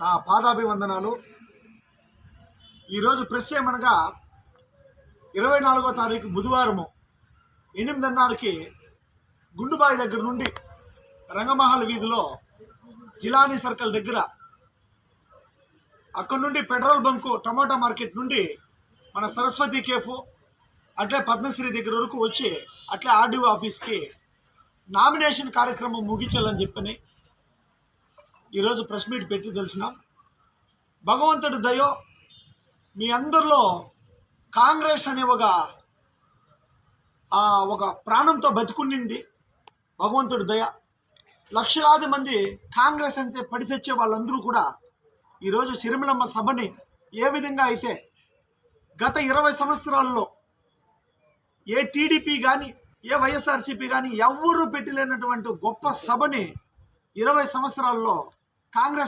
నా పాదాభివందనాలు. ఈరోజు ప్రెస్ ఏమనగా 24వ తారీఖు బుధవారము 8:30కి గుండుబాయి దగ్గర నుండి రంగమహల్ వీధిలో జిలానీ సర్కిల్ దగ్గర, అక్కడ నుండి పెట్రోల్ బంకు టమాటా మార్కెట్ నుండి మన సరస్వతి కేఫ్ అట్లే పద్మశ్రీ దగ్గర వరకు వచ్చి అట్లే ఆర్డీఓ ఆఫీస్కి నామినేషన్ కార్యక్రమం ముగించాలని చెప్పని ఈరోజు ప్రెస్ మీట్ పెట్టి తెలిసినాం. భగవంతుడి దయో మీ అందరిలో కాంగ్రెస్ అనే ఒక ప్రాణంతో బతుకునింది. భగవంతుడి దయ లక్షలాది మంది కాంగ్రెస్ అంటే పడి తెచ్చే వాళ్ళందరూ కూడా ఈరోజు సిరిమలమ్మ సభని ఏ విధంగా అయితే గత 20 సంవత్సరాల్లో ఏ టీడీపీ కానీ ఏ వైఎస్ఆర్సీపీ కానీ ఎవరు పెట్టలేనటువంటి గొప్ప సభని 20 సంవత్సరాల్లో కాంగ్రెస్